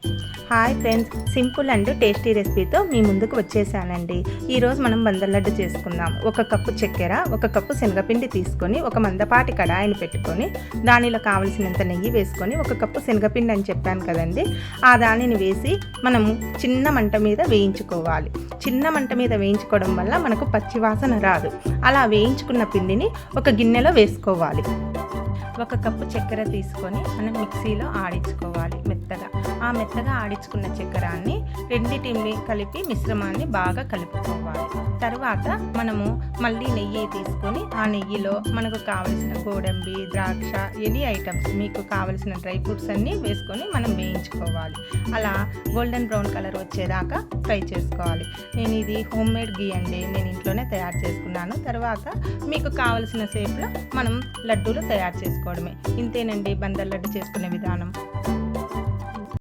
Hi friends, simple and tasty రెసిపీతో మీ ముందుకు వచ్చేసానండి. ఈరోజు మనం బందర్ లడ్డు చేసుకుందాం. 1 కప్పు చక్కెర, 1 కప్పు శనగపిండి తీసుకొని ఒక మందపాటి కడాయిని పెట్టుకొని దానిలో కావలసినంత నెయ్యి వేసుకొని 1 కప్పు శనగపిండి అని చెప్పాను కదండి, ఆ దానిని వేసి మనము చిన్న మంట మీద వేయించుకోవాలి. చిన్న మంట మీద వేయించుకోవడం వల్ల మనకు పచ్చివాసన రాదు. అలా వేయించుకున్న పిండిని ఒక గిన్నెలో వేసుకోవాలి. 1 కప్పు చక్కెర తీసుకొని మనం మిక్సీలో ఆడించుకోవాలి మెత్తగా. ఆ మెత్తగా ఆడించుకున్న చక్కెరాన్ని రెండిటిని కలిపి మిశ్రమాన్ని బాగా కలుపుకోవాలి. తర్వాత మనము మళ్ళీ నెయ్యి తీసుకొని ఆ నెయ్యిలో మనకు కావలసిన గోడంబి, ద్రాక్ష, ఎనీ ఐటమ్స్ మీకు కావలసిన డ్రై ఫ్రూట్స్ అన్నీ వేసుకొని మనం వేయించుకోవాలి. అలా గోల్డెన్ బ్రౌన్ కలర్ వచ్చేదాకా ఫ్రై చేసుకోవాలి. నేను ఇది హోమ్ మేడ్ గీ అండి, నేను ఇంట్లోనే తయారు చేసుకున్నాను. తర్వాత మీకు కావలసిన షేప్లో మనం లడ్డూలు తయారు చేసుకోవడమే. ఇంతేనండి బందర్ లడ్డు చేసుకునే విధానం.